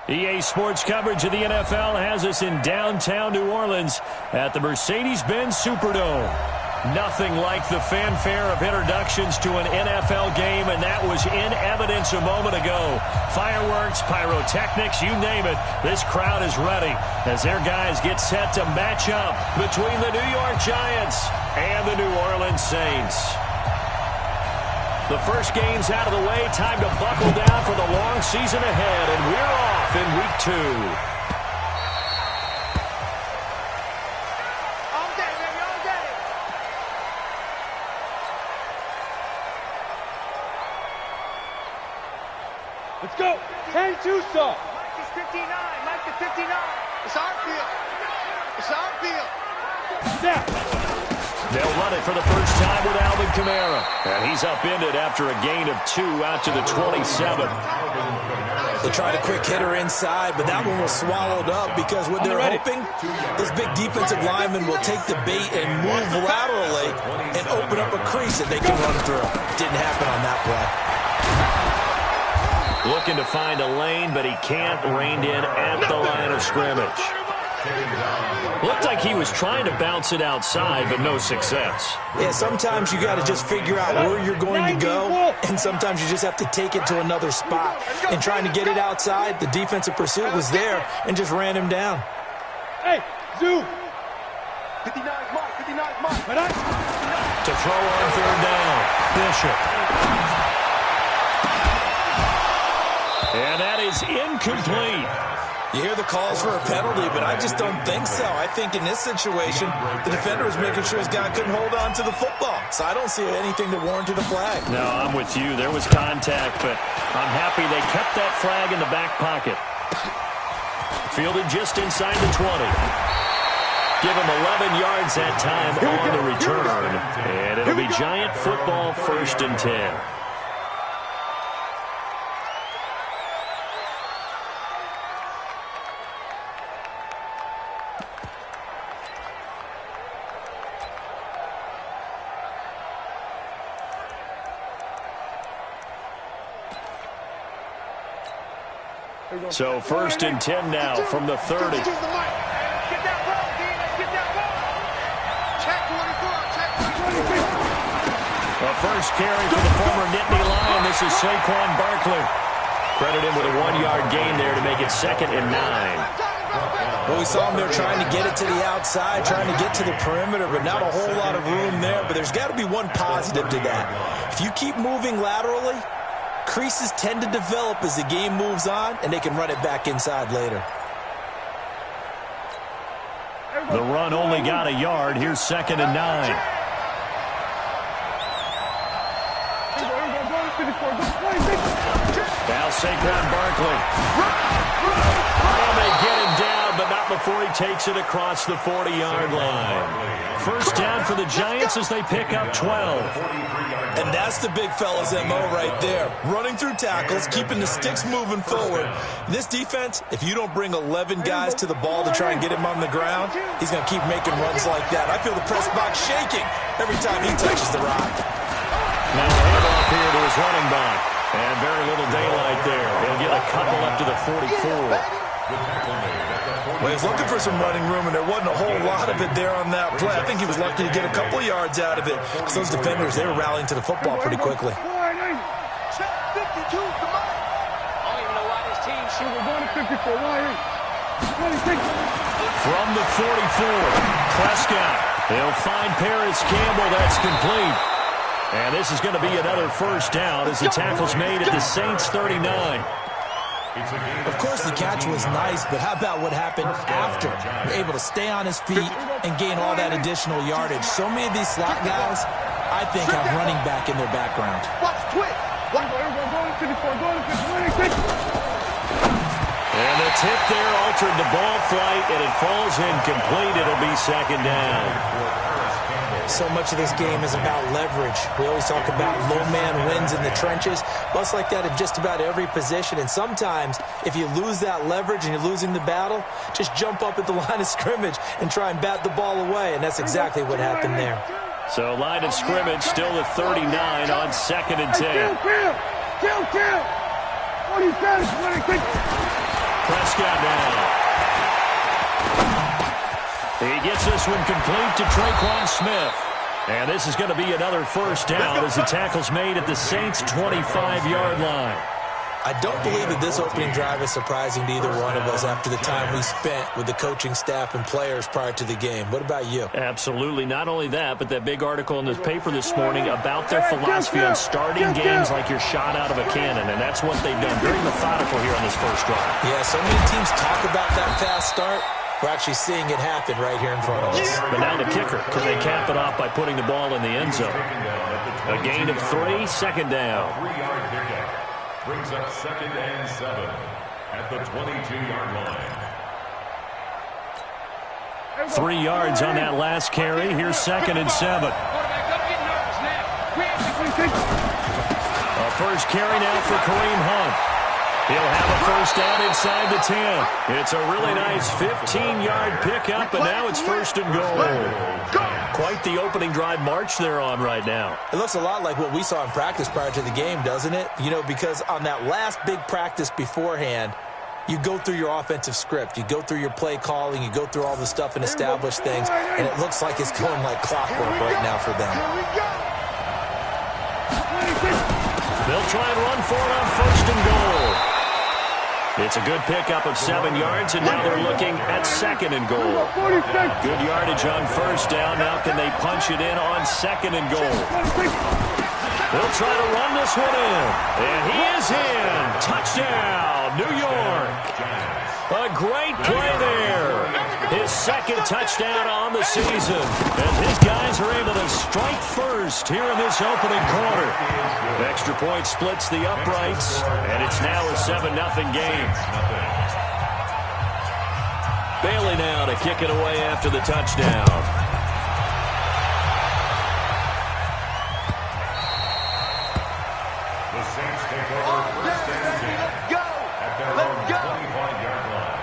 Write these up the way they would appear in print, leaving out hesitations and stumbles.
EA Sports coverage of the NFL has us in downtown New Orleans at the Mercedes-Benz Superdome. Nothing like the fanfare of introductions to an NFL game, and that was in evidence a moment ago. Fireworks, pyrotechnics, you name it. This crowd is ready as their guys get set to match up between the New York Giants and the New Orleans Saints. The first game's out of the way. Time to buckle down for the long season ahead, and we're off in Week 2. All day, baby, all day. Let's go. 10-2 saw. Mike is 59. Mike is 59. It's our field. It's our field. Snap. They'll run it for the first time with Alvin Kamara. And he's upended after a gain of 2 out to the 27. They tried a quick hitter inside, but that one was swallowed up because what they're hoping, this big defensive lineman will take the bait and move laterally and open up a crease that they can run through. Didn't happen on that play. Looking to find a lane, but he can't. Reined in at the line of scrimmage. Looked like he was trying to bounce it outside, but no success. Yeah, sometimes you got to just figure out where you're going to go, and sometimes you just have to take it to another spot. And trying to get it outside, the defensive pursuit was there and just ran him down. Hey, Zoo. 59 Mark, 59 Mark. To throw on third down, Bishop. And that is incomplete. You hear the calls for a penalty, but I just don't think so. I think in this situation, the defender was making sure his guy couldn't hold on to the football. So I don't see anything that warranted a flag. No, I'm with you. There was contact, but I'm happy they kept that flag in the back pocket. Fielded just inside the 20. Give him 11 yards that time on the return. And it'll be Giant football, 1st and 10. So 1st and 10 now from the 30. Get that ball, Dean. Let's get that ball. Check 44. Check 44. A first carry for the former Nittany Lion. This is Saquon Barkley. Credit him with a 1-yard gain there to make it 2nd and 9. Well, we saw him there trying to get it to the outside, trying to get to the perimeter, but not a whole lot of room there. But there's got to be one positive to that. If you keep moving laterally, creases tend to develop as the game moves on, and they can run it back inside later. The run only got a yard. Here's 2nd and 9. Now Saquon Barkley. And they get him down, but not before he takes it across the 40-yard line. First down for the Giants as they pick up 12. And that's the big fella's MO right there. Running through tackles, keeping the sticks moving forward. This defense, if you don't bring 11 guys to the ball to try and get him on the ground, he's going to keep making runs like that. I feel the press box shaking every time he touches the rock. Now a handoff here to his running back. And very little daylight there. He'll get a couple up to the 44. Well, he's looking for some running room, and there wasn't a whole lot of it there on that play. I think he was lucky to get a couple yards out of it. Because those defenders, they were rallying to the football pretty quickly. Check 52. Come on. I don't even know why this team shoot. We're going to 54. From the 44, Prescott. He'll find Paris Campbell. That's complete. And this is going to be another first down as the tackle's made at the Saints 39. Of course, the catch was nice, but how about what happened after? Able to stay on his feet and gain all that additional yardage. So many of these slot guys, I think, have running back in their background. Watch twitch. And the tip there altered the ball flight, and it falls incomplete. It'll be 2nd down. So much of this game is about leverage. We always talk about low man wins in the trenches. Well, it's like that in just about every position. And sometimes, if you lose that leverage and you're losing the battle, just jump up at the line of scrimmage and try and bat the ball away. And that's exactly what happened there. So line of scrimmage still at 39 on 2nd and 10. Prescott now. He gets this one complete to Traquan Smith. And this is going to be another first down as the tackle's made at the Saints' 25-yard line. I don't believe that this opening drive is surprising to either one of us after the time we spent with the coaching staff and players prior to the game. What about you? Absolutely. Not only that, but that big article in the paper this morning about their philosophy on starting games like you're shot out of a cannon, and that's what they've done. Very methodical here on this first drive. Yeah, so many teams talk about that fast start. We're actually seeing it happen right here in front of us. But now the kicker. Can they cap it off by putting the ball in the end zone? A gain of 3, second down. 3-yard pickup brings up 2nd and 7 at the 22-yard line. 3 yards on that last carry. Here's 2nd and 7. A first carry now for Kareem Hunt. He'll have a first down inside the 10. It's a really nice 15-yard pickup, and now it's 1st and goal. Quite the opening drive march they're on right now. It looks a lot like what we saw in practice prior to the game, doesn't it? You know, because on that last big practice beforehand, you go through your offensive script. You go through your play calling. You go through all the stuff and establish things, and it looks like it's going like clockwork right now for them. They'll try and run for it on 1st and goal. It's a good pickup of 7 yards, and now they're looking at 2nd and goal. Good yardage on 1st down. Now can they punch it in on 2nd and goal? They'll try to run this one in, and he is in. Touchdown, New York. A great play there. His 2nd touchdown on the season. And his guys are able to strike first here in this opening quarter. Extra point splits the uprights, and it's now a 7-0 game. Bailey now to kick it away after the touchdown. The Saints take over 1st and 10 at their own 25-yard line.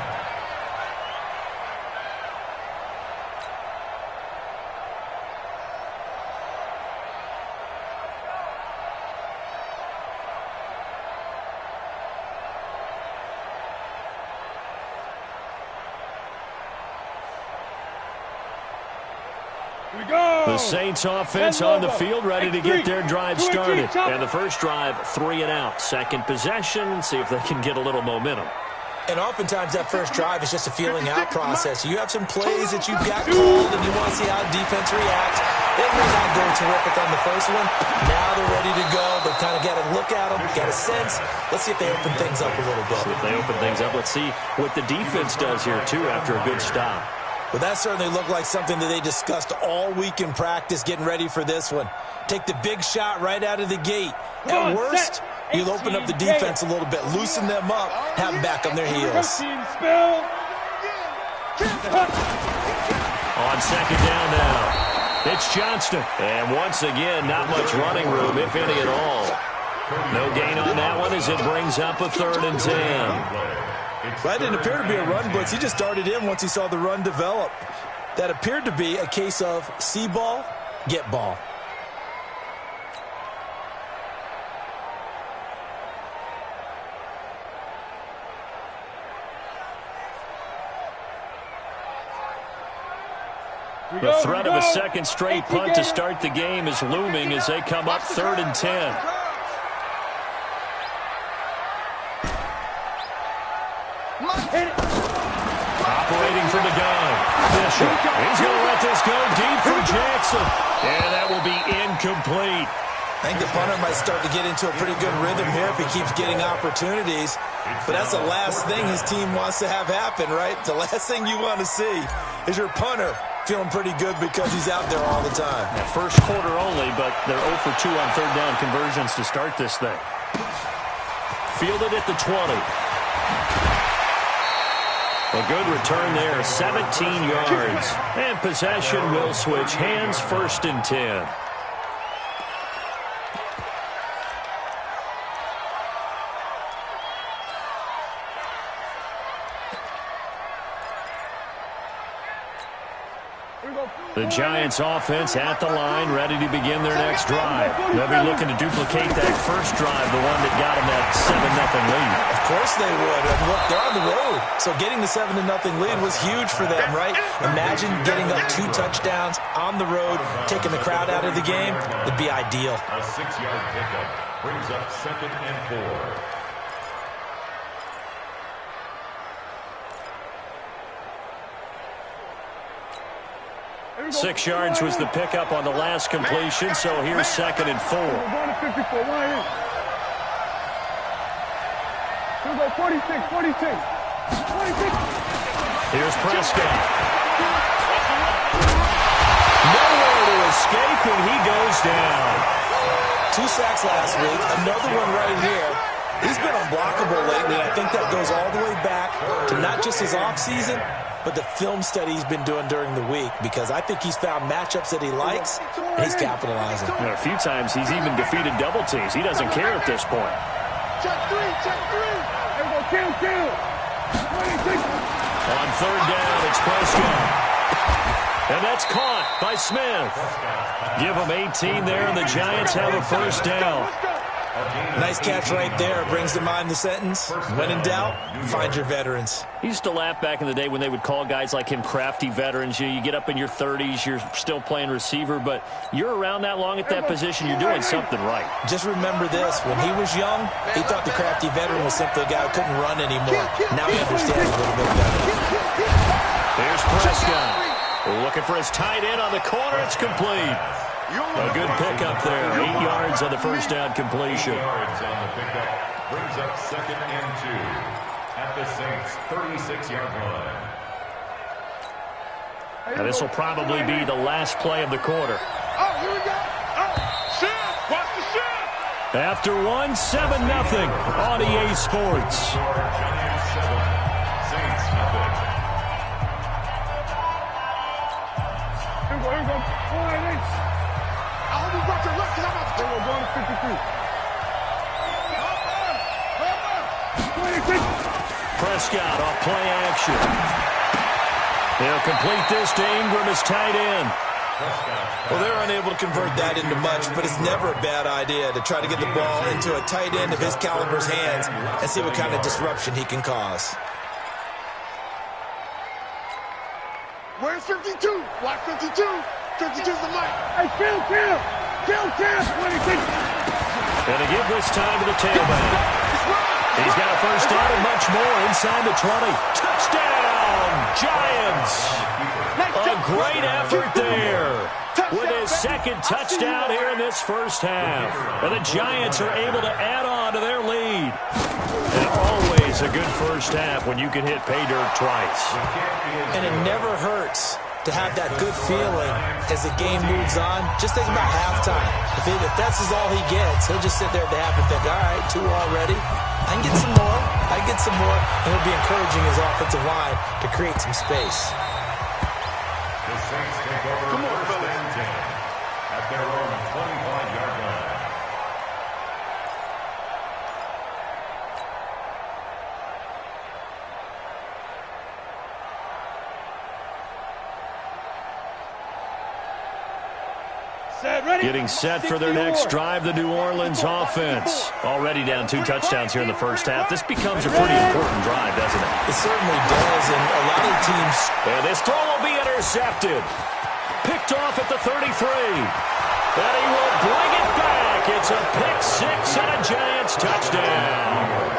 The Saints offense on the field ready to get their drive started. And the first drive, 3 and out. 2nd possession, see if they can get a little momentum. And oftentimes that first drive is just a feeling out process. You have some plays that you've got called and you want to see how defense reacts. It may not go terrific on the first one. Now they're ready to go. They've kind of got to look at them, got a sense. Let's see if they open things up a little bit. See if they open things up. Let's see what the defense does here, too, after a good stop. Well, that certainly looked like something that they discussed all week in practice, getting ready for this one. Take the big shot right out of the gate. At worst, you'll open up the defense a little bit, loosen them up, have them back on their heels. On 2nd down now, it's Johnston. And once again, not much running room, if any at all. No gain on that one as it brings up a 3rd and 10. That didn't appear to be a run blitz. He just started in once he saw the run develop. That appeared to be a case of see ball, get ball. The threat of a 2nd straight punt to start the game is looming as they come up 3rd and 10. Operating from the gun. Bishop. He's going to let this go deep for Jackson. And that will be incomplete. I think the punter might start to get into a pretty good rhythm here if he keeps getting opportunities. But that's the last thing his team wants to have happen, right? The last thing you want to see is your punter feeling pretty good because he's out there all the time. Now, first quarter only, but they're 0 for 2 on 3rd down conversions to start this thing. Fielded at the 20. A good return there, 17 yards. And possession will switch hands, 1st and 10. The Giants offense at the line, ready to begin their next drive. They'll be looking to duplicate that first drive, the one that got them that 7-0 lead. Of course. course they would. And look, they're on the road. So getting the 7-0 lead was huge for them, right? Imagine getting up 2 touchdowns on the road, taking the crowd out of the game. It'd be ideal. A 6-yard pickup brings up 2nd and 4. 6 yards was the pickup on the last completion, so here's 2nd and 4. We're going to 54. Why is? We'll go 46, 46. 46. Here's Prescott. Nowhere to escape, and he goes down. 2 sacks last week, another one right here. He's been unblockable lately, and I think that goes all the way back to not just his offseason, but the film study he's been doing during the week, because I think he's found matchups that he likes, and he's capitalizing. You know, a few times he's even defeated double teams. He doesn't care at this point. Check 3, check 3. There we go, kill. 26. On 3rd down, it's Prescott. And that's caught by Smith. Give him 18 there, and the Giants have a 1st down. Nice catch right there. Brings to mind the sentence, when in doubt, find your veterans. He used to laugh back in the day when they would call guys like him crafty veterans. You get up in your 30s, you're still playing receiver, but you're around that long at that position, you're doing something right. Just remember this. When he was young, he thought the crafty veteran was simply a guy who couldn't run anymore. Now he understands a little bit better. There's Prescott. Looking for his tight end on the corner. It's complete. A good pickup there. 8 yards on the 1st down completion. 8 yards on the pickup brings up 2nd and 2 at the Saints' 36-yard line. Now this will probably be the last play of the quarter. Oh, here we go. Oh, shit. Watch the shit. After 1-7-0 on EA Sports. Giants 7, Saints nothing. Here we go. 4-8. I hope you got your left, because I'm about to go to 53. 26. Prescott off play action. They'll complete this to Ingram as tight end. Well, they're unable to convert that into much, but it's never a bad idea to try to get the ball into a tight end of his caliber's hands and see what kind of disruption he can cause. Where's 52? Watch 52. 52's the mic. Hey, kill. 26. And to give this time to the tailback. He's got a 1st down and much more inside the 20. Touchdown, Giants. A great effort there with his 2nd touchdown here in this 1st half. And the Giants are able to add on to their lead. And always a good 1st half when you can hit pay dirt twice. And it never hurts to have that good feeling as the game moves on. Just think about halftime. If that's all he gets, he'll just sit there at the half and think, all right, 2 already. I can get some more. And he'll be encouraging his offensive line to create some space. The Saints take over 1st and 10 at their own 25-yard line. Getting set for their next drive, the New Orleans offense. Already down 2 touchdowns here in the 1st half. This becomes a pretty important drive, doesn't it? It certainly does, and a lot of the teams... And this throw will be intercepted. Picked off at the 33. And he will bring it back. It's a pick 6 and a Giants touchdown.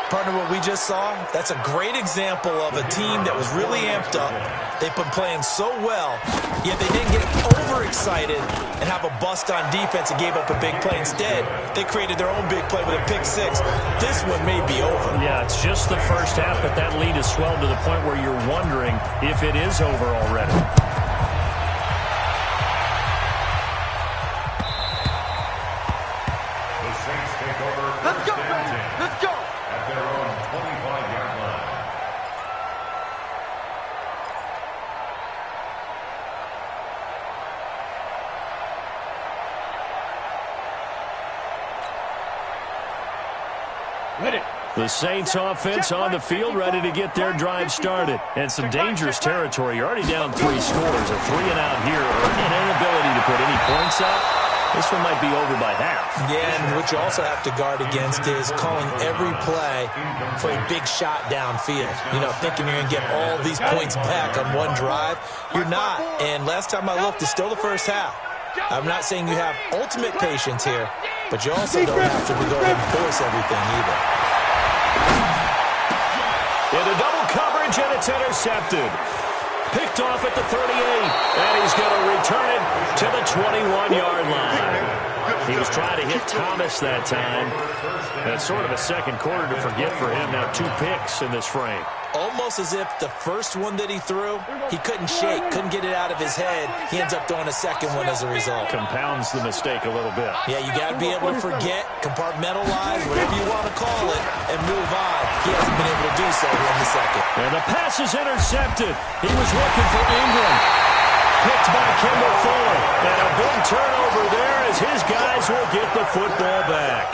Partner, what we just saw, that's a great example of a team that was really amped up. They've been playing so well, yet they didn't get overexcited and have a bust on defense and gave up a big play. Instead, they created their own big play with a pick 6. This one may be over. Yeah, it's just the 1st half, but that lead has swelled to the point where you're wondering if it is over already. The Saints take over 1st and 10. Let's go. At their own 25-yard line. The Saints offense on the field ready to get their drive started. And some dangerous territory. You're already down 3 scores. A 3-and-out here or an inability to put any points up. This one might be over by half. Yeah, and what you also have to guard against is calling every play for a big shot downfield. You know, thinking you're going to get all these points back on one drive. You're not. And last time I looked, it's still the first half. I'm not saying you have ultimate patience here, but you also don't have to go ahead and force everything either. Into double coverage, and it's intercepted. Picked off at the 38, and he's going to return it to the 21-yard line. He was trying to hit Thomas that time. That's sort of a second quarter to forget for him. Now 2 picks in this frame. Almost as if the first one that he threw, he couldn't shake, couldn't get it out of his head. He ends up throwing a second one as a result. Compounds the mistake a little bit. Yeah, you got to be able to forget, compartmentalize, whatever you want to call it, and move on. He hasn't been able to do so here in the second. And the pass is intercepted. He was looking for Ingram. Picked by Kendall Fuller. And a big turnover there as his guys will get the football back.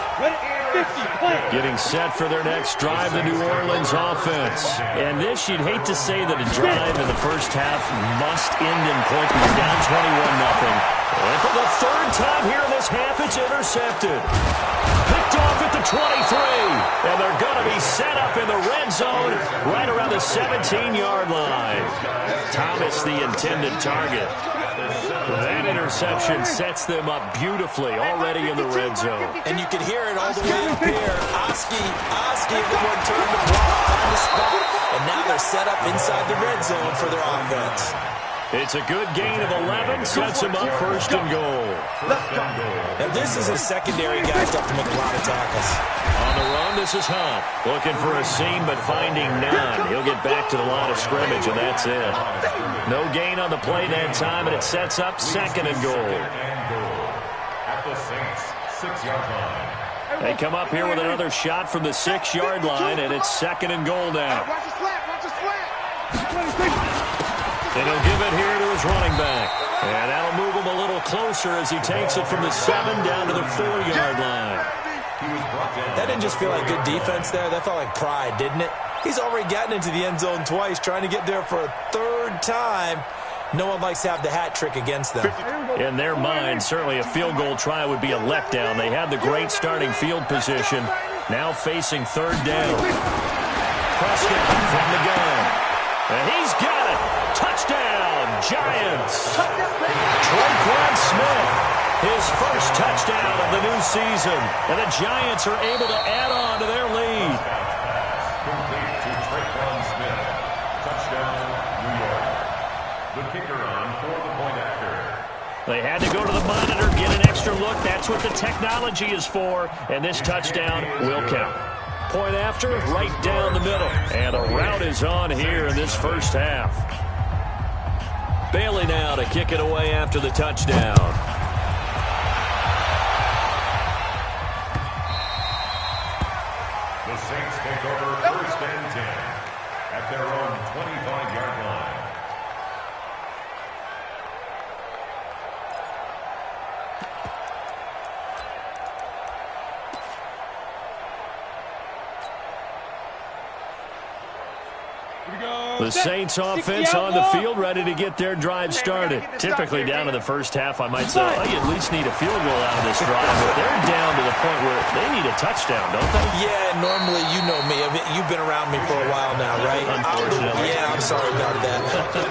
Getting set for their next drive, the New Orleans offense. And this, you'd hate to say that a drive in the first half must end in point. You're down 21-0. And for the third time here in this half, it's intercepted. Picked off at the 23. And they're going to be set up in the red zone right around the 17-yard line. Thomas, the intended target. That interception sets them up beautifully already in the red zone. And you can hear it all the way up here. Oski, everyone turned the block on the spot. And now they're set up inside the red zone for their offense. It's a good gain of 11, sets him up first and goal. And this is a secondary guy to have to make a lot of tackles. On the run, this is Hunt. Looking for a seam, but finding none. He'll get back to the line of scrimmage, and that's it. No gain on the play that time, and it sets up second and goal. At the Saints 6-yard line. They come up here with another shot from the 6-yard line, and it's second and goal now. Watch the slant. And he'll give it here to his running back. And that'll move him a little closer as he takes it from the 7 down to the 4-yard line. That didn't just feel like good defense there. That felt like pride, didn't it? He's already gotten into the end zone twice, trying to get there for a third time. No one likes to have the hat trick against them. In their mind, certainly a field goal try would be a letdown. They had the great starting field position. Now facing third down. Prescott from the gun. And he's got it. Touchdown, Giants. Tre'Quan Smith, his first touchdown of the new season. And the Giants are able to add on to their lead. Complete to Tre'Quan Smith. Touchdown, New York. The kicker on for the point after. They had to go to the monitor, get an extra look. That's what the technology is for. And this touchdown will count. Point after, right down the middle. And the route is on here in this first half. Bailey now to kick it away after the touchdown. The Saints take over first and 10 at their own 25-yard line. The Saints offense on the field, ready to get their drive started. Typically down in the first half, I might say, oh, you at least need a field goal out of this drive. But they're down to the point where they need a touchdown, don't they? Yeah, normally, you know me. I mean, you've been around me for a while now, right? Unfortunately. I'm sorry about that.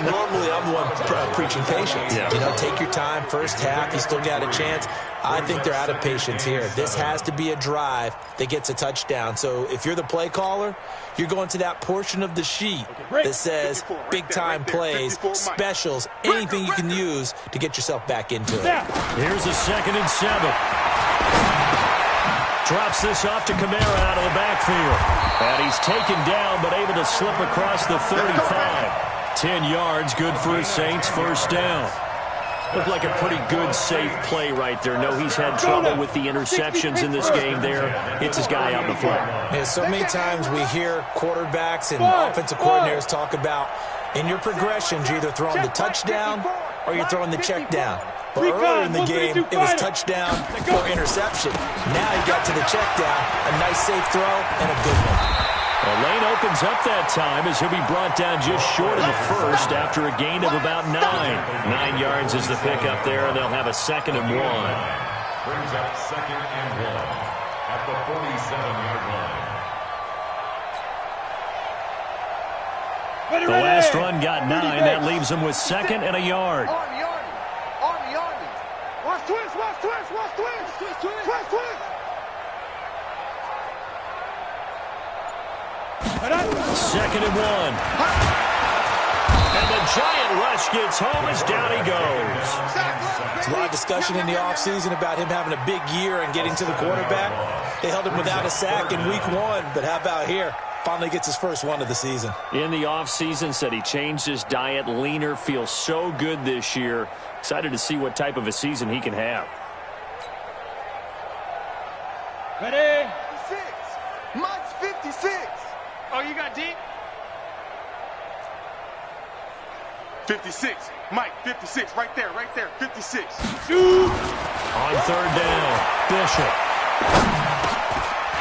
Normally, I'm the one preaching patience. Yeah. You know, take your time. First half, you still got a chance. I think they're out of patience here. This has to be a drive that gets a touchdown. So if you're the play caller, you're going to that portion of the sheet that says big-time plays, specials, anything you can use to get yourself back into it. Here's a 2nd and 7. Drops this off to Kamara out of the backfield. And he's taken down but able to slip across the 35. 10 yards, good for the Saints, first down. Looked like a pretty good, safe play right there. No, he's had trouble with the interceptions in this game there. Hits his guy out in the front. Yeah, so many times we hear quarterbacks and offensive coordinators talk about in your progressions, you're either throwing the touchdown or you're throwing the check down. But earlier in the game, it was touchdown or interception. Now he got to the check down, a nice safe throw, and a good one. Well, Lane opens up that time as he'll be brought down just short of the first after a gain of about 9. 9 yards is the pickup there, and they'll have a 2nd and 1. Brings up 2nd and 1 at the 47-yard line. The last run got 9. That leaves him with 2nd and a yard. Army. Watch twist. Second and 1. And the giant rush gets home as down he goes. There's a lot of discussion in the offseason about him having a big year and getting to the quarterback. They held him without a sack in week 1, but how about here? Finally gets his first one of the season. In the offseason, said he changed his diet, leaner, feels so good this year. Excited to see what type of a season he can have. Ready? 56. Mike's 56. Oh, you got deep? 56. Mike, 56. Right there. 56. Shoot! On third down, Bishop.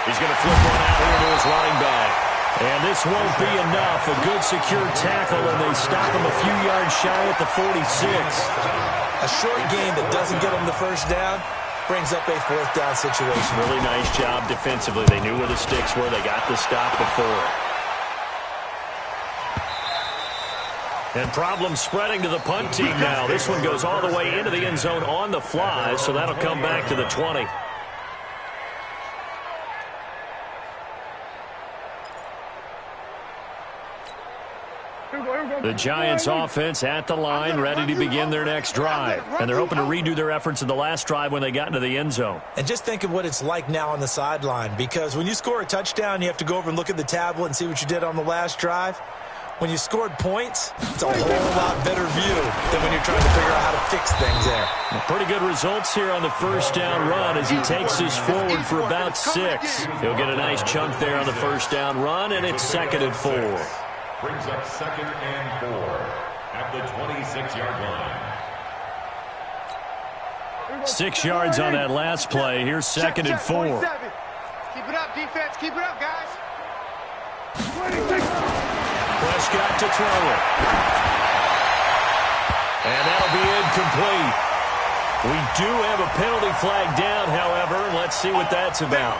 He's going to flip one out here to his running back. And this won't be enough. A good secure tackle, and they stop him a few yards shy at the 46. A short game that doesn't get him the first down brings up a 4th down situation. Really nice job defensively. They knew where the sticks were. They got the stop before. And problems spreading to the punt team now. This one goes all the way into the end zone on the fly, so that'll come back to the 20. The Giants offense at the line, ready to begin their next drive. And they're hoping to redo their efforts in the last drive when they got into the end zone. And just think of what it's like now on the sideline, because when you score a touchdown, you have to go over and look at the tablet and see what you did on the last drive. When you scored points, it's a whole lot better view than when you're trying to figure out how to fix things there. Pretty good results here on the first down run as he takes this forward for about 6. He'll get a nice chunk there on the first down run, and it's 2nd and 4. Brings up 2nd and 4 at the 26-yard line. 6 yards on that last play. Here's 2nd and 4. Keep it up, defense. Keep it up, guys. Prescott to throw it. And that'll be incomplete. We do have a penalty flag down, however. Let's see what that's about.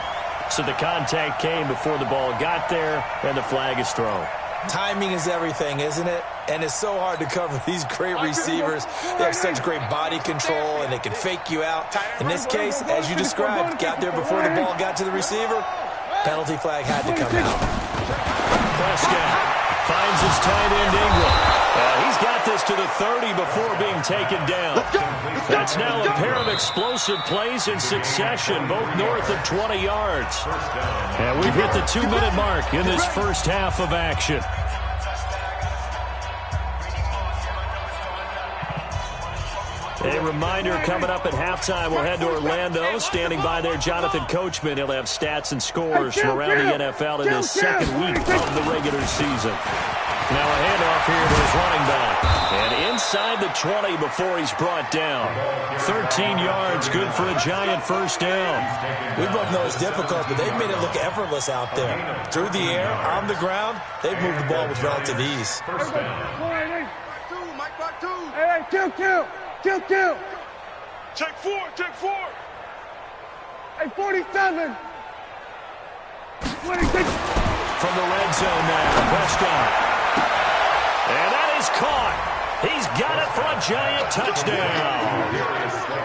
So the contact came before the ball got there, and the flag is thrown. Timing is everything, isn't it? And it's so hard to cover these great receivers. They have such great body control, and they can fake you out. In this case, as you described, got there before the ball got to the receiver. Penalty flag had to come out. Prescott finds his tight end Ingram. He's got this to the 30 before being taken down. That's now a pair of explosive plays in succession, both north of 20 yards. And we've hit the 2-minute mark in this first half of action. A reminder, coming up at halftime, we'll head to Orlando. Standing by there, Jonathan Coachman. He'll have stats and scores from around the NFL in his second week of the regular season. Now a handoff here to his running back. And inside the 20 before he's brought down. 13 yards, good for a giant first down. We both know it's difficult, but they've made it look effortless out there. Through the air, on the ground, they've moved the ball with relative ease. First down. Mike, back 2. Hey, kill. Check 4. Hey, 47. 26. From the red zone now, Prescott. And that is caught. He's got it for a giant touchdown.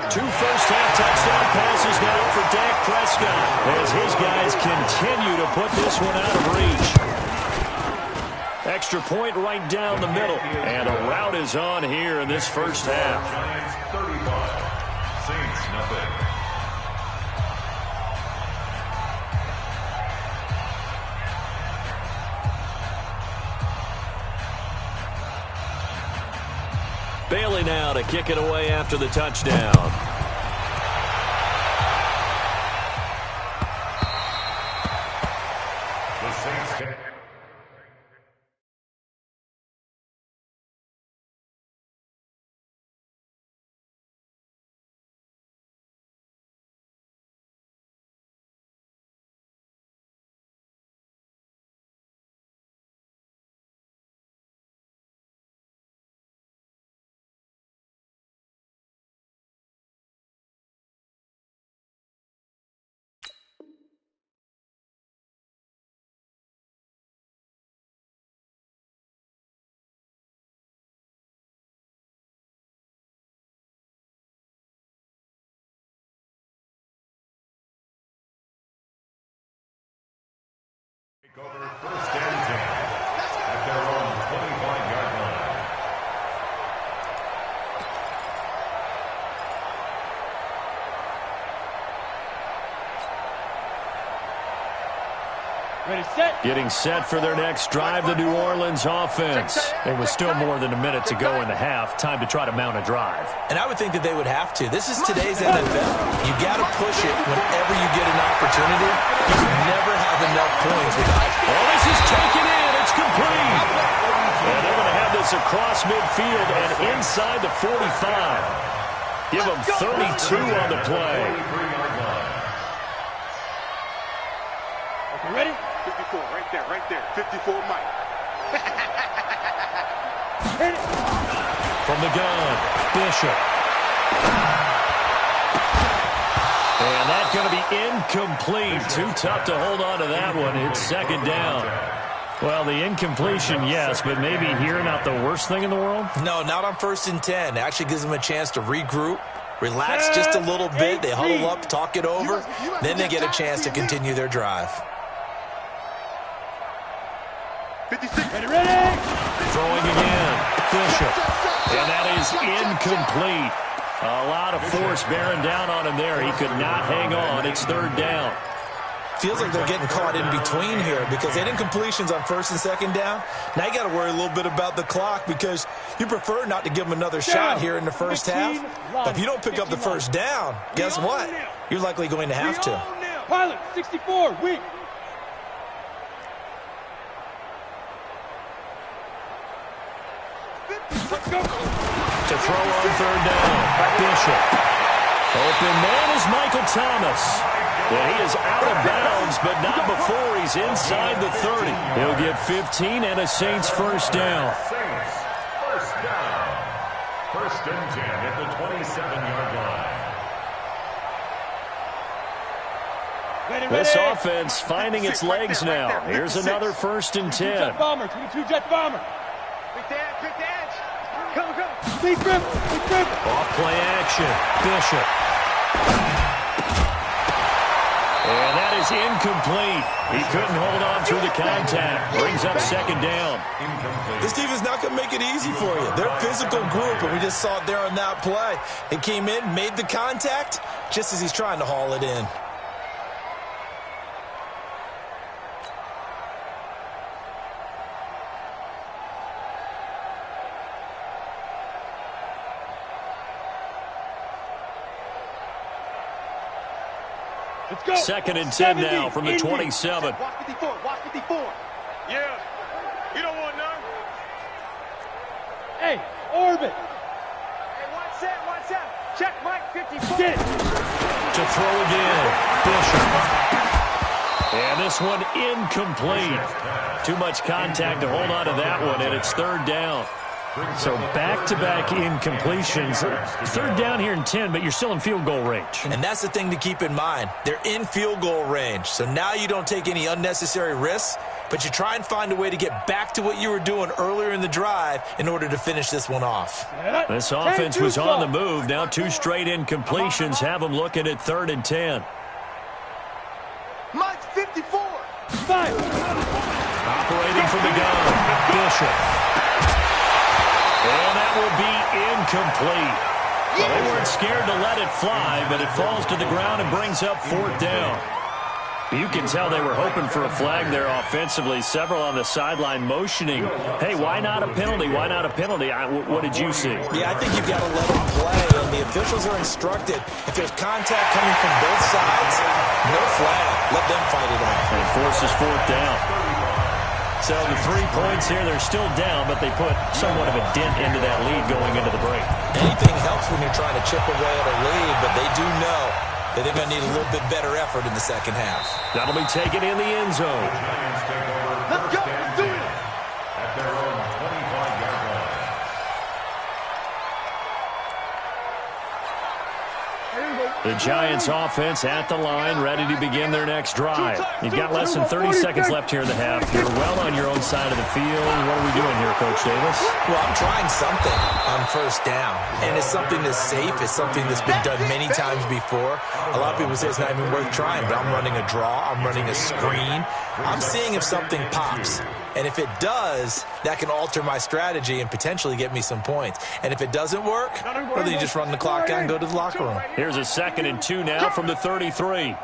2 first-half touchdown passes now for Dak Prescott as his guys continue to put this one out of reach. Extra point right down the middle. And a rout is on here in this first half. Giants 35. Saints nothing. Bailey now to kick it away after the touchdown. Go for first and 10 at their own 25-yard line. Ready, set. Getting set for their next drive, the New Orleans offense. There was still more than a minute to go in the half. Time to try to mount a drive. And I would think that they would have to. This is today's NFL. You got to push it whenever you get an opportunity. You can never have enough points without. Well, this is taken in. It's complete. And they're going to have this across midfield and inside the 45. Give them 32 on the play. Okay, ready? 54, right there. 54, Mike. Hit it. From the gun, Bishop. And that's going to be incomplete. Too tough to hold on to that one. It's second down. Well, the incompletion, yes, but maybe here not the worst thing in the world? No, not on 1st and 10. It actually gives them a chance to regroup, relax just a little bit. They huddle up, talk it over. Then they get a chance to continue their drive. 56. Ready? Throwing again, Bishop. And that is incomplete. A lot of force bearing down on him there. He could not hang on. It's third down. Feels like they're getting caught in between here because they had incompletions on 1st and 2nd down. Now you got to worry a little bit about the clock because you prefer not to give them another shot here in the first half. But if you don't pick up the first down, guess what? You're likely going to have to. Pilot, 64, weak. Let's go. To throw on third down, Bishop. Open man is Michael Thomas. And he is out of bounds, but not before he's inside the 30. He'll get 15 and a Saints first down. Saints, first down. First and 10 at the 27-yard line. Ready, This ready. offense finding its legs now. Here's another first and 10. Jet bomber, 22 jet bomber. Quick dance. Come. Speed grip. Off play action, Bishop. And that is incomplete. He couldn't hold on through the contact. Brings up second down. This team is not going to make it easy for you. They're a physical group, and we just saw it there on that play. They came in, made the contact, just as he's trying to haul it in. Let's go. Second and 10 now from the 27. Watch 54. Yeah. You don't want none. Hey, orbit. Hey, one set. Check Mike, 54. Get it. To throw again, Bishop. And this one incomplete. Too much contact to hold on to that one, and it's third down. So back-to-back incompletions. Third down here in 10, but you're still in field goal range. And that's the thing to keep in mind. They're in field goal range. So now you don't take any unnecessary risks, but you try and find a way to get back to what you were doing earlier in the drive in order to finish this one off. This offense was on the move. Now 2 straight incompletions have them looking at third and 10. Mike, 54. 5. Operating from the gun, Bishop. And that will be incomplete. Well, they weren't scared to let it fly, but it falls to the ground and brings up fourth down. You can tell they were hoping for a flag there offensively. Several on the sideline motioning, hey, why not a penalty? Why not a penalty? What did you see? Yeah, I think you've got to let them play, and the officials are instructed. If there's contact coming from both sides, no flag. Let them fight it out. And forces fourth down. So the 3 points here, they're still down, but they put somewhat of a dent into that lead going into the break. Anything helps when you're trying to chip away at a lead, but they do know that they're going to need a little bit better effort in the second half. That'll be taken in the end zone. Giants take over Let's go. first Let's do and it. 10 at their own 25-yard line. The Giants offense at the line, ready to begin their next drive. You've got less than 30 seconds left here in the half. You're well on your own side of the field. What are we doing here, Coach Davis? Well, I'm trying something on first down, and it's something that's safe. It's something that's been done many times before. A lot of people say it's not even worth trying, but I'm running a draw. I'm running a screen. I'm seeing if something pops. And if it does, that can alter my strategy and potentially get me some points. And if it doesn't work, well, then you just run the clock out and go to the locker room. Here's a 2nd and 2 now from the 33.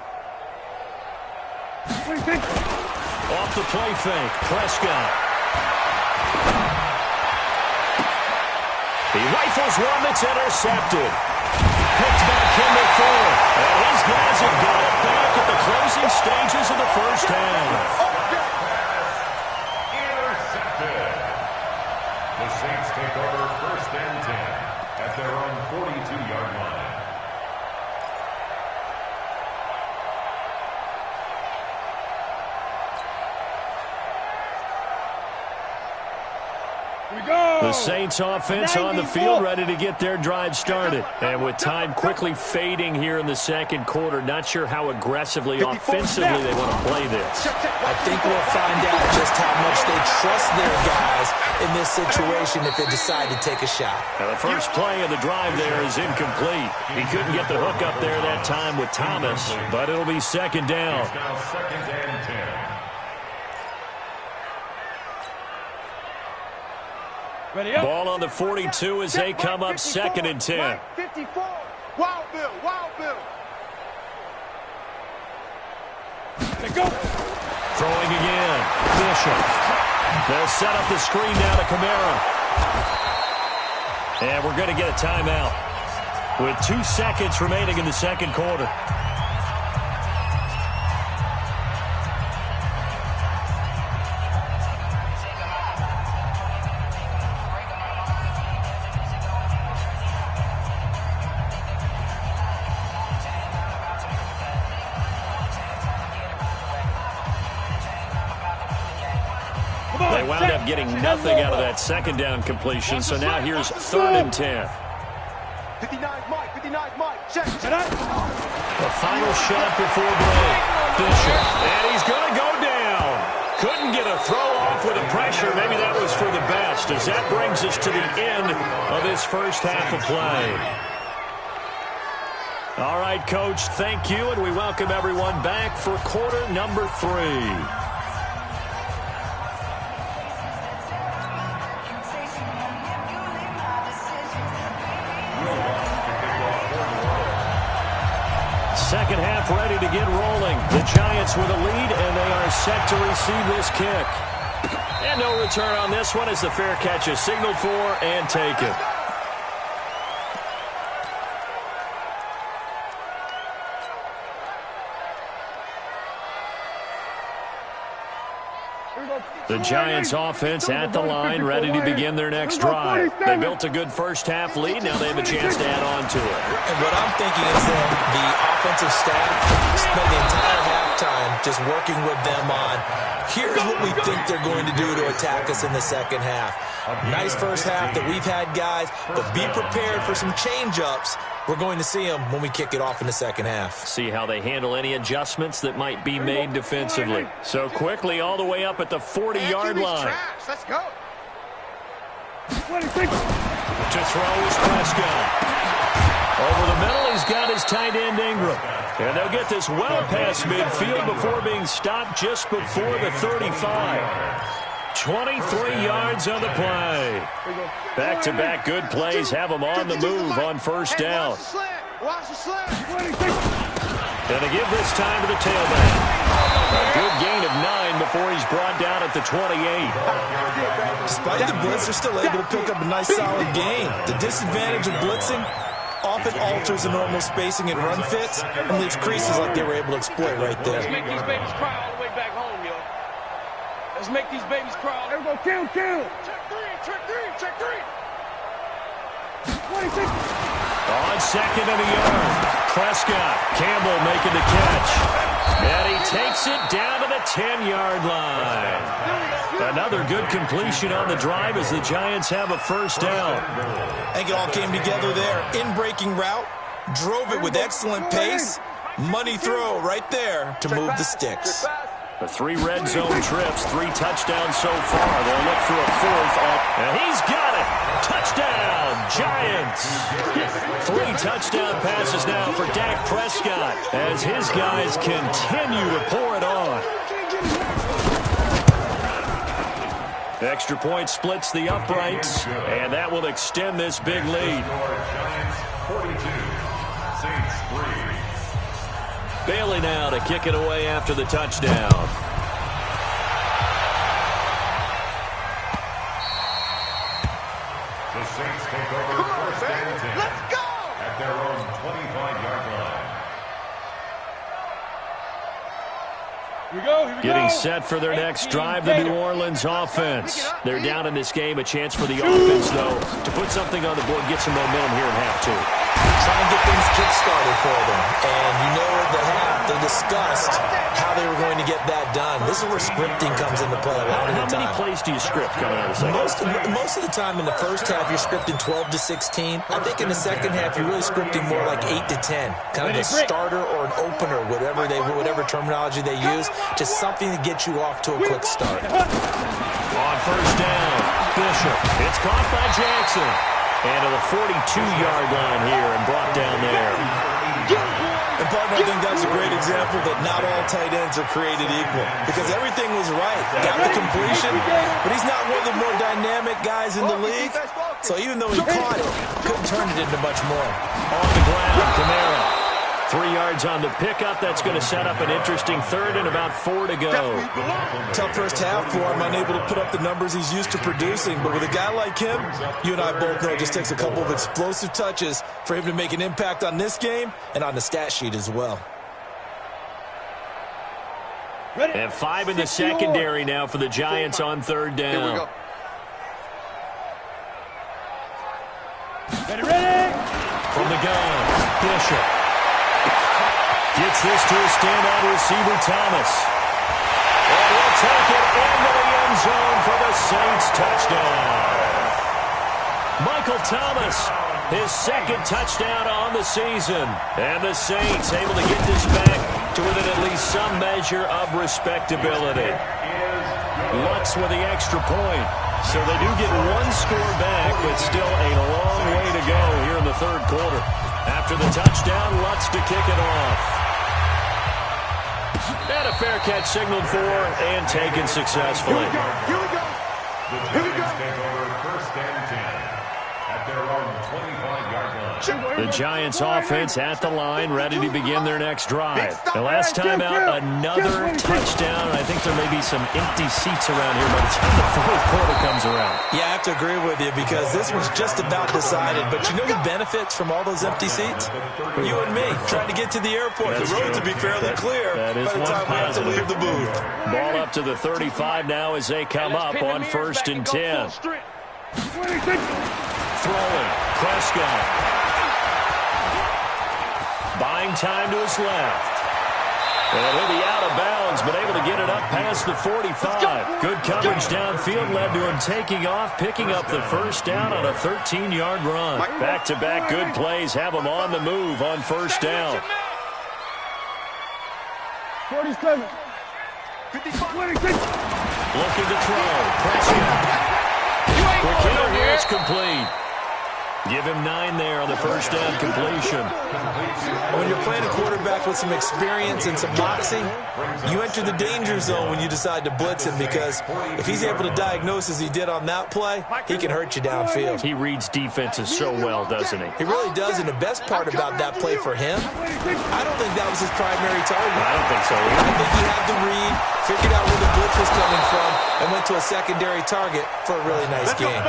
Off the play fake, Prescott. He rifles one that's intercepted. Picked back in the 4. And his guys have got it back at the closing stages of the first half. The Saints take over 1st and 10 at their own 42-yard line. The Saints offense on the field, ready to get their drive started. And with time quickly fading here in the second quarter, not sure how aggressively, offensively they want to play this. I think we'll find out just how much they trust their guys in this situation if they decide to take a shot. Now the first play of the drive there is incomplete. He couldn't get the hook up there that time with Thomas, but it'll be 2nd down. It's now 2nd and 10. Ball on the 42 as they come up 2nd and 10. 54. Wild Bill. Wild Bill. Let's go. Throwing again. Bishop. They'll set up the screen now to Kamara. And we're going to get a timeout with 2 seconds remaining in the second quarter. They wound up getting nothing out of that 2nd down completion, so now here's 3rd and 10. 59 Mike. 59 Mike. Check. The final shot before break. Bishop. And he's going to go down. Couldn't get a throw off with the pressure. Maybe that was for the best, as that brings us to the end of this first half of play. All right, Coach, thank you, and we welcome everyone back for quarter number 3. Second half ready to get rolling. The Giants with a lead, and they are set to receive this kick. And no return on this one as the fair catch is signaled for and taken. The Giants offense at the line, ready to begin their next drive. They built a good first half lead. Now they have a chance to add on to it. And what I'm thinking is that the offensive staff spent the entire halftime just working with them on, here's what we think they're going to do to attack us in the second half. Nice first half that we've had, guys, but be prepared for some change-ups. We're going to see them when we kick it off in the second half. See how they handle any adjustments that might be made defensively. So quickly all the way up at the 40-yard line. Let's go. To throw is Prescott. Over the middle, he's got his tight end Ingram. And they'll get this well past midfield before being stopped just before the 35. 23 yards on the play. Back-to-back good plays have them on the move on first down. Watch the slant. And they give this time to the tailback. A good gain of 9 before he's brought down at the 28. Despite the blitz, they're still able to pick up a nice solid gain. The disadvantage of blitzing often alters the normal spacing and run fits and leaves creases like they were able to exploit right there. Let's make these babies cry all the way back home, yo. Let's make these babies cry. There we go. Kill. Check three. 26. On 2nd and a yard. Prescott. Campbell making the catch. And he takes it down to the 10-yard line. Another good completion on the drive as the Giants have a first down. I think it all came together there. In-breaking route, drove it with excellent pace. Money throw right there to move the sticks. The 3 red zone trips, 3 touchdowns so far. They'll look for a 4th. And he's got it. Touchdown, Giants. 3 touchdown passes now for Dak Prescott as his guys continue to pour it on. Extra point splits the uprights, and that will extend this big lead. Giants 42, Saints 3. Bailey now to kick it away after the touchdown. The Saints take over first and 10. Let's go! At their own 25-yard line. Here we go, here we go. Getting set for their next drive, the New Orleans offense. They're down in this game. A chance for the offense, though, to put something on the board, get some momentum here in half 2. Trying to get things kick-started for them. And you know at the half, they discussed how they were going to get that done. This is where scripting comes into play a lot of the time. How many plays do you script coming out of the second? Most of the time in the first half, you're scripting 12 to 16. I think in the second half, you're really scripting more like 8 to 10. Kind of a starter or an opener, whatever terminology they use. Just something to get you off to a quick start. On first down, Bishop. It's caught by Jackson. And to the 42-yard line here and brought down there. And, partner, I think that's a great example that not all tight ends are created equal. Because everything was right. Got the completion, but he's not one of the more dynamic guys in the league. So even though he caught it, couldn't turn it into much more. On the ground, Kamara. 3 yards on the pickup. That's going to set up an interesting 3rd and about 4 to go. Tough first half for him, unable to put up the numbers he's used to producing. But with a guy like him, you and I both know it just takes a couple of explosive touches for him to make an impact on this game and on the stat sheet as well. And 5 in the secondary now for the Giants on 3rd down. Here we go. Ready. From the gun, Bishop. Gets this to a standout receiver, Thomas. And he'll take it into the end zone for the Saints touchdown. Michael Thomas, his 2nd touchdown on the season. And the Saints able to get this back to within at least some measure of respectability. Lutz with the extra point. So they do get 1 score back, but still a long way to go here in the 3rd quarter. After the touchdown, Lutz to kick it off. And a fair catch signaled for and taken successfully. Here we go. The Giants take over first and 10 at their own 25-yard line. The Giants offense at the line, ready to begin their next drive. The last time out, another touchdown. I think there may be some empty seats around here by the time the 4th quarter comes around. Yeah, I have to agree with you because this was just about decided. But you know the benefits from all those empty seats? You and me trying to get to the airport. The road to be fairly clear by the time we have to leave the booth. Ball up to the 35 now as they come up on 1st and 10. Throwing, Prescott. Buying time to his left. And he'll be out of bounds, but able to get it up past the 45. Good coverage downfield led to him taking off, picking up the 1st down on a 13-yard run. Back-to-back good plays have him on the move on 1st down. 47. 56. Looking to throw. Prescott. Quick hitter here. It's complete. Give him 9 there on the 1st down completion. When you're playing a quarterback with some experience and some moxie, you enter the danger zone when you decide to blitz him because if he's able to diagnose as he did on that play, he can hurt you downfield. He reads defenses so well, doesn't he? He really does, and the best part about that play for him, I don't think that was his primary target. I don't think so either. I think he had the read, figured out where the blitz was coming from, and went to a secondary target for a really nice game.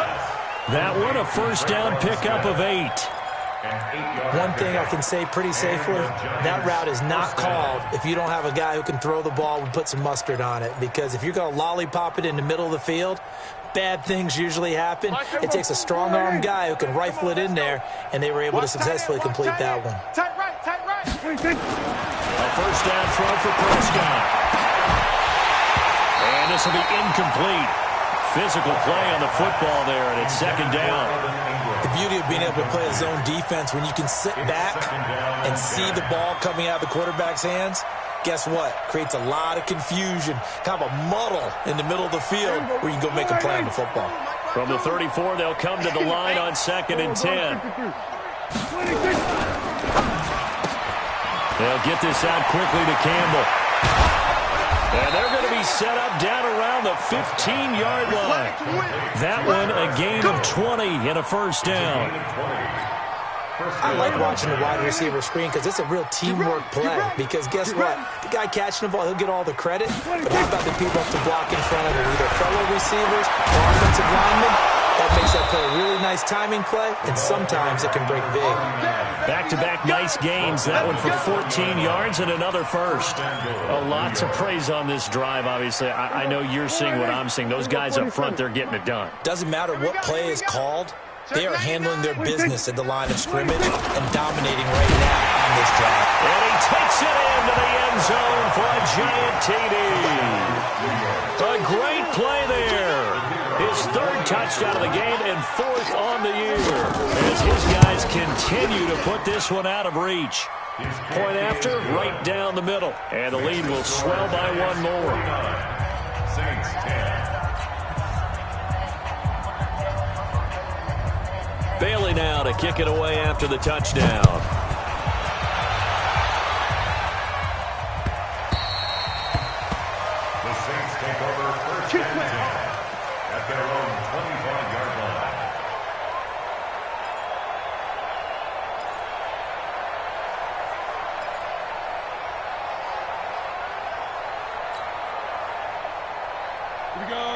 That one, a 1st down pickup of 8. One thing I can say pretty safely, that route is not called if you don't have a guy who can throw the ball and put some mustard on it. Because if you're going to lollipop it in the middle of the field, bad things usually happen. It takes a strong-armed guy who can rifle it in there, and they were able to successfully complete that one. Tight right, tight right. A 1st down throw for Prescott. And this will be incomplete. physical play on the football there, and it's second down. The beauty of being able to play a zone defense, when you can sit back and see the ball coming out of the quarterback's hands, guess what? Creates a lot of confusion, kind of a muddle in the middle of the field where you can go make a play on the football. From the 34, they'll come to the line on 2nd and 10. They'll get this out quickly to Campbell. And they're going to be set up down around the 15-yard line. That one a gain of 20 and a first down. I like watching the wide receiver screen because it's a real teamwork play. Because guess what? The guy catching the ball, he'll get all the credit. But how about the people up to block in front of him, either fellow receivers or offensive linemen? That makes that play a really nice timing play, and sometimes it can break big. Back-to-back nice gains. That one for 14 yards and another first. A lot to praise on this drive, obviously. I know you're seeing what I'm seeing. Those guys up front, they're getting it done. Doesn't matter what play is called. They are handling their business at the line of scrimmage and dominating right now on this drive. And he takes it into the end zone for a giant TD. A great play there. His third touchdown of the game and 4th on the year as his guys continue to put this one out of reach. Point after, right down the middle. And the lead will swell by one more. Saints 10. Bailey now to kick it away after the touchdown. The Saints take over 1st and 10 at their own 25-yard line.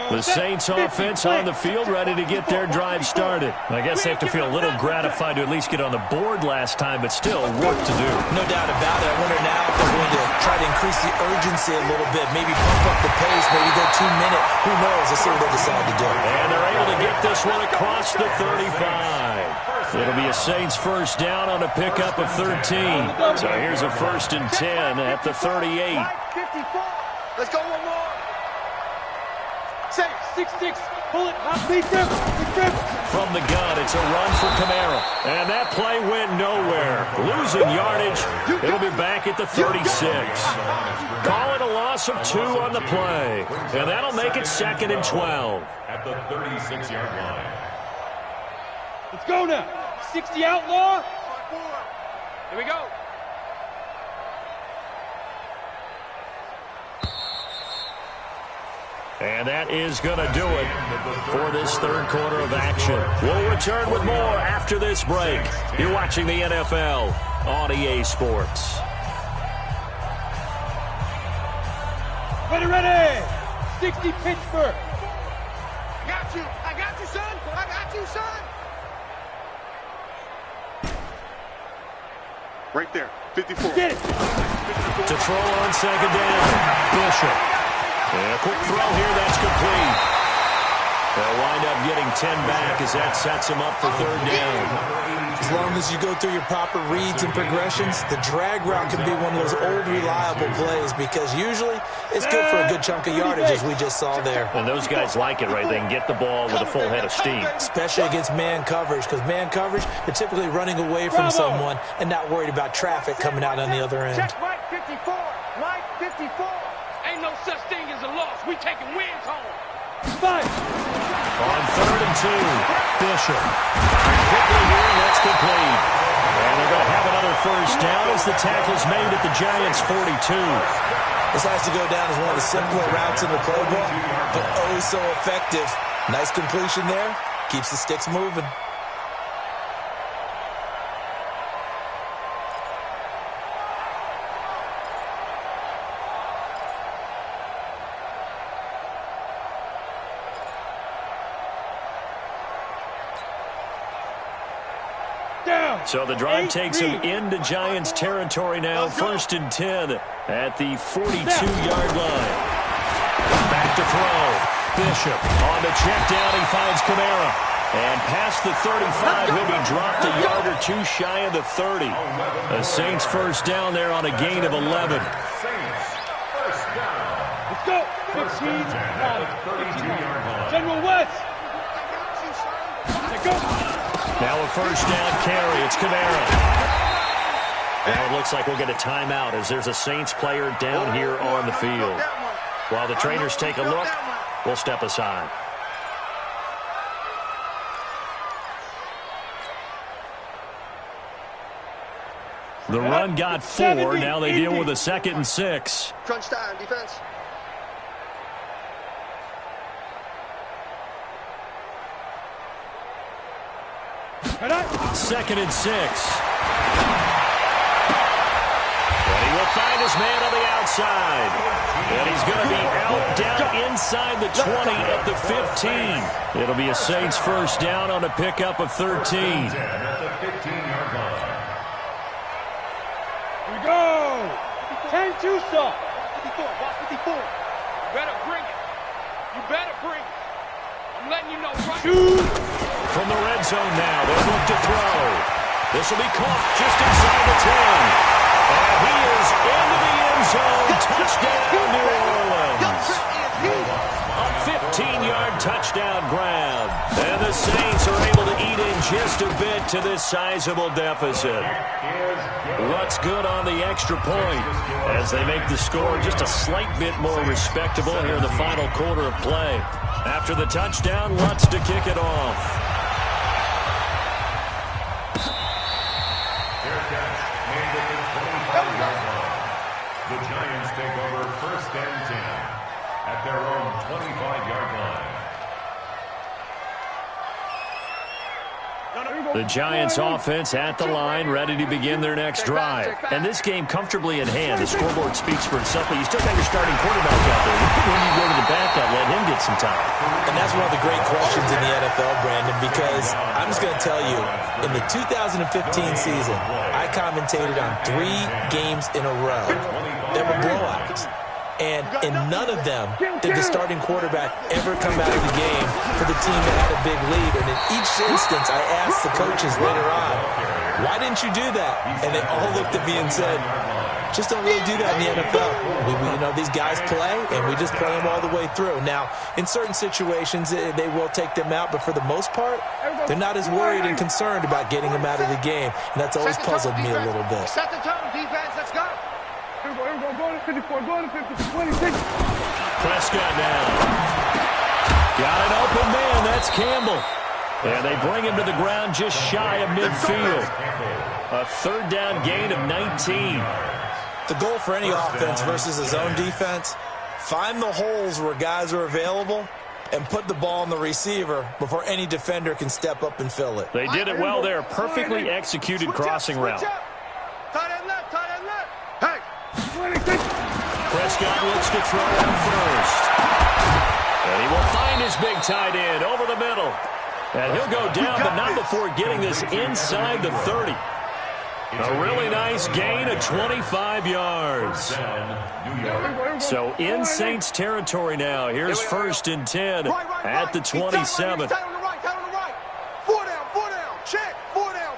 The Saints offense on the field, ready to get their drive started. I guess they have to feel a little gratified to at least get on the board last time, but still work to do. No doubt about it. I wonder now if they're going to try to increase the urgency a little bit, maybe pump up the pace, maybe go 2-minute. Who knows? Let's see what they decide to do. And they're able to get this one across the 35. It'll be a Saints first down on a pickup of 13. So here's a 1st and 10 at the 38. 54. Let's go one more. 6-6. Pull it. Beat them. From the gun, it's a run for Kamara. And that play went nowhere. Losing yardage. It'll be back at the 36. Call it a loss of 2 on the play. And that'll make it 2nd and 12. At the 36-yard line. Let's go now. 60 outlaw. Here we go. And that is going to do it for this third quarter of action. We'll return with more after this break. You're watching the NFL on EA Sports. Ready. 60 Pittsburgh. I got you, son. I got you, son. Right there. 54. Get it. To throw on second down. Bishop. And a quick throw here, that's complete. They'll wind up getting 10 back as that sets them up for third down. As long as you go through your proper reads and progressions, the drag route can be one of those old reliable plays because usually it's good for a good chunk of yardage as we just saw there. And those guys like it, right? They can get the ball with a full head of steam. Especially against man coverage because man coverage, they're typically running away from someone and not worried about traffic coming out on the other end. Check Mike 54. Mike 54. Ain't no such thing as a loss. We taking wins home. 5. On 3rd and 2, Bishop. Quickly here, that's complete. And they're going to have another first down as the tackle's made at the Giants' 42. This has to go down as one of the simpler routes in the playbook, but oh so effective. Nice completion there. Keeps the sticks moving. So the drive takes them into Giants territory now. 1st and 10 at the 42-yard line. Back to throw. Bishop on the check down. He finds Kamara. And past the 35, he'll be dropped a yard or 2 shy of the 30. The Saints first down there on a gain of 11. Let's go. First and 10 at the 32-yard line. General West. Go. Now a first down carry. It's Kamara. Now it looks like we'll get a timeout as there's a Saints player down here on the field. While the trainers take a look, we'll step aside. The run got 4. Now they deal with a 2nd and 6. Crunch time, defense. Second and 6. And he will find his man on the outside. And he's going to be out down inside the 20 at the 15. It'll be a Saints first down on a pickup of 13. At the 15-yard line. Here we go. 10-2 stop. 54, watch 54. You better bring it. You better bring it. I'm letting you know right. Shoot. From the red zone now, they look to throw. This will be caught just inside the 10. And he is into the end zone. Touchdown, New Orleans. A 15-yard touchdown grab. And the Saints are able to eat in just a bit to this sizable deficit. What's good on the extra point as they make the score just a slight bit more respectable here in the final quarter of play. After the touchdown, Lutz to kick it off. The Giants take over first and 10 at their own 25-yard line. The Giants offense at the line, ready to begin their next drive. And this game comfortably in hand. The scoreboard speaks for itself, but you still got your starting quarterback out there. When you go to the backup, let him get some time. And that's one of the great questions in the NFL, Brandon, because I'm just going to tell you, in the 2015 season, I commentated on 3 games in a row that were blowouts. And in none of them did the starting quarterback ever come out of the game for the team that had a big lead. And in each instance, I asked the coaches later on, why didn't you do that? And they all looked at me and said, just don't really do that in the NFL. You know, these guys play, and we just play them all the way through. Now, in certain situations, they will take them out, but for the most part, they're not as worried and concerned about getting them out of the game. And that's always puzzled me a little bit. Set the tone, defense. Let's go. Here we go. Go to 54. Go to 50. 26. Prescott now. Got an open man. That's Campbell. And they bring him to the ground just shy of midfield. A third down gain of 19. The goal for any offense versus a zone defense, find the holes where guys are available and put the ball on the receiver before any defender can step up and fill it. They did it well there. Perfectly executed crossing route. Tight end left, tight end left. Hey. Prescott looks to throw on first. And he will find his big tight end over the middle. And he'll go down, but not before getting this inside the 30. A really nice gain of 25 yards. So in Saints territory now. Here's first and 10 at the 27. Tight on the right, tight on the right. 4 down, check. 4 down.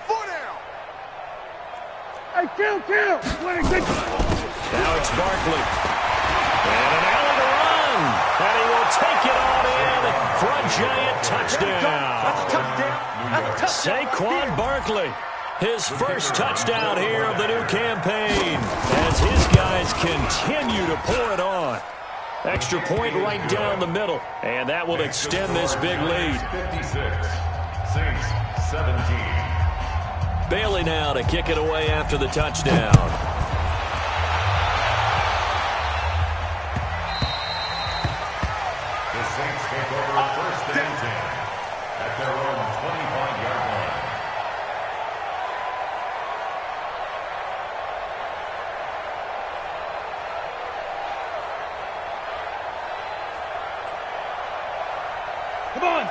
Hey, kill. 26. Now it's Barkley. And an alley to run. And he will take it on in for a giant touchdown. That's a touchdown. Saquon Barkley. His first touchdown here of the new campaign as his guys continue to pour it on. Extra point right down the middle, and that will extend this big lead. 56, Saints 17. Bailey now to kick it away after the touchdown. The Saints take over first and 10 at their own 25-yard line.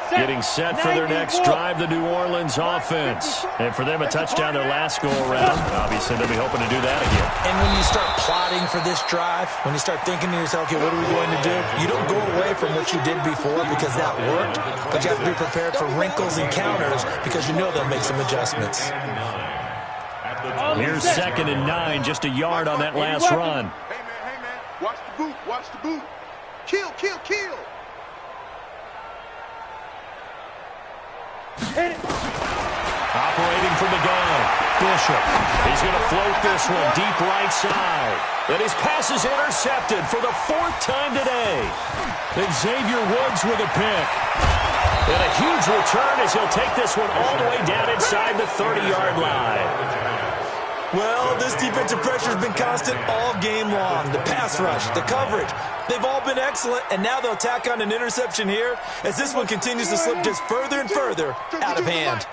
Getting set for their next drive, the New Orleans offense. And for them, a touchdown their last go-around. Obviously, they'll be hoping to do that again. And when you start plotting for this drive, when you start thinking to yourself, okay, what are we going to do? You don't go away from what you did before because that worked, but you have to be prepared for wrinkles and counters because you know they'll make some adjustments. Here's second and 9, just a yard on that last run. Hey, man. Watch the boot. Kill, kill, kill. Hit it. Operating from the gun, Bishop. He's going to float this one deep right side. And his pass is intercepted for the 4th time today. And Xavier Woods with a pick. And a huge return as he'll take this one all the way down inside the 30-yard line. Well, this defensive pressure has been constant all game long. The pass rush, the coverage, they've all been excellent, and now they'll tack on an interception here as this one continues to slip just further and further out of hand.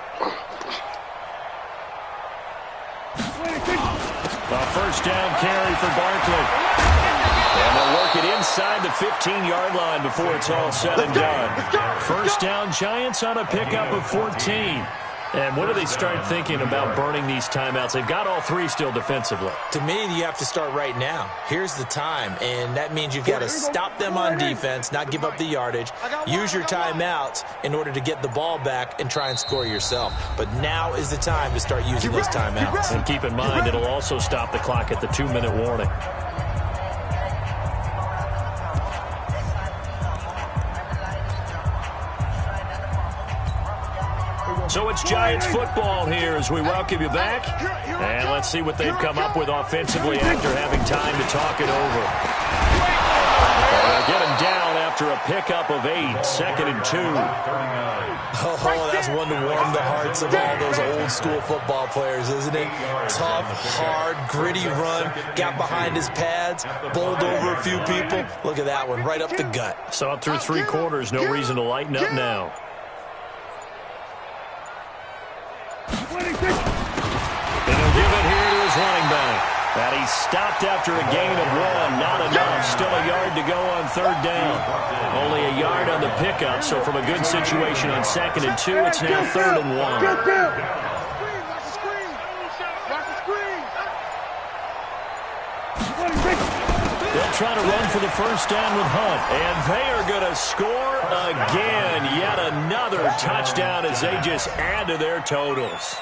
A first down carry for Barkley. And they'll work it inside the 15-yard line before it's all said and done. First down, Giants on a pickup of 14. And what do they start thinking about burning these timeouts? They've got all 3 still defensively. To me, you have to start right now. Here's the time, and that means you've got to stop them on defense, not give up the yardage, use your timeouts in order to get the ball back and try and score yourself. But now is the time to start using those timeouts. And keep in mind, it'll also stop the clock at the 2-minute warning. So it's Giants football here as we welcome you back. And let's see what they've come up with offensively after having time to talk it over. They'll get him down after a pickup of 8, 2nd and 2. Oh, that's one to warm the hearts of all those old school football players, isn't it? Tough, hard, gritty run, got behind his pads, bowled over a few people. Look at that one, right up the gut. Saw it through 3 quarters, no reason to lighten up now. And he'll give it here to his running back. And he's stopped after a gain of 1. Not enough. Still a yard to go on 3rd down. Only a yard on the pickup, so from a good situation on 2nd and 2, it's now 3rd and 1. Watch the screen. Watch the screen. They'll try to run for the first down with Hunt. And they are going to score again. Yet another touchdown as they just add to their totals.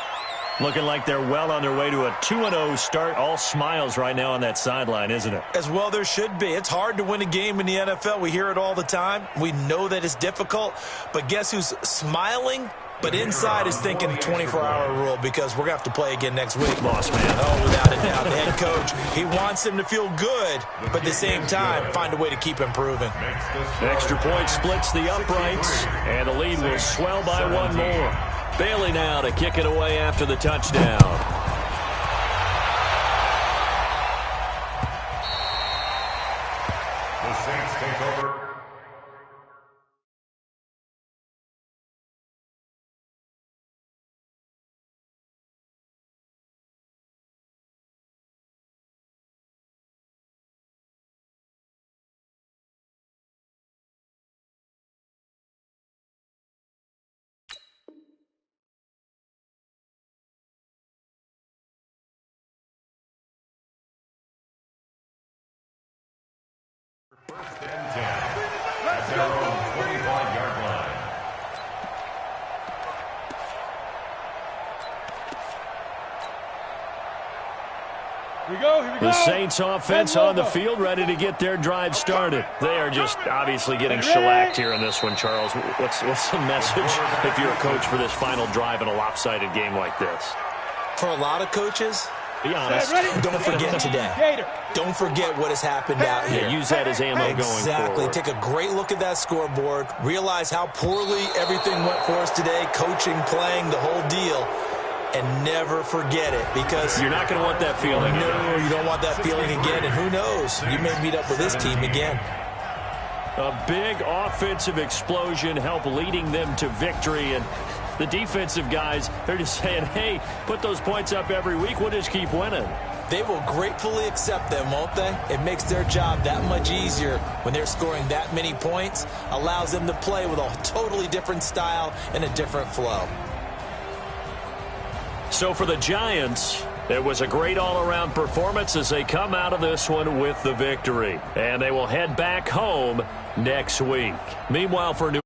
Looking like they're well on their way to a 2-0 start. All smiles right now on that sideline, isn't it? As well there should be. It's hard to win a game in the NFL. We hear it all the time. We know that it's difficult. But guess who's smiling? But inside is thinking 24-hour rule because we're going to have to play again next week. Lost man. Oh, without a doubt. The head coach, he wants him to feel good, but at the same time, find a way to keep improving. Extra point splits the uprights, and the lead will swell by 1 more. Bailey now to kick it away after the touchdown. The Saints take over. First and 10 at their own 25-yard line. Here we go. The Saints offense on the field, ready to get their drive started. They are just obviously getting shellacked here in this one, Charles. What's the message if you're a coach for this final drive in a lopsided game like this? For a lot of coaches, be honest. Don't forget today. Don't forget what has happened out here. Use that as ammo going forward. Exactly. Take a great look at that scoreboard. Realize how poorly everything went for us today. Coaching, playing, the whole deal. And never forget it because you're not going to want that feeling. No, you don't want that feeling again. And who knows? You may meet up with this team again. A big offensive explosion helped leading them to victory. And the defensive guys, they're just saying, hey, put those points up every week. We'll just keep winning. They will gratefully accept them, won't they? It makes their job that much easier when they're scoring that many points. Allows them to play with a totally different style and a different flow. So for the Giants, it was a great all-around performance as they come out of this one with the victory. And they will head back home next week. Meanwhile, for New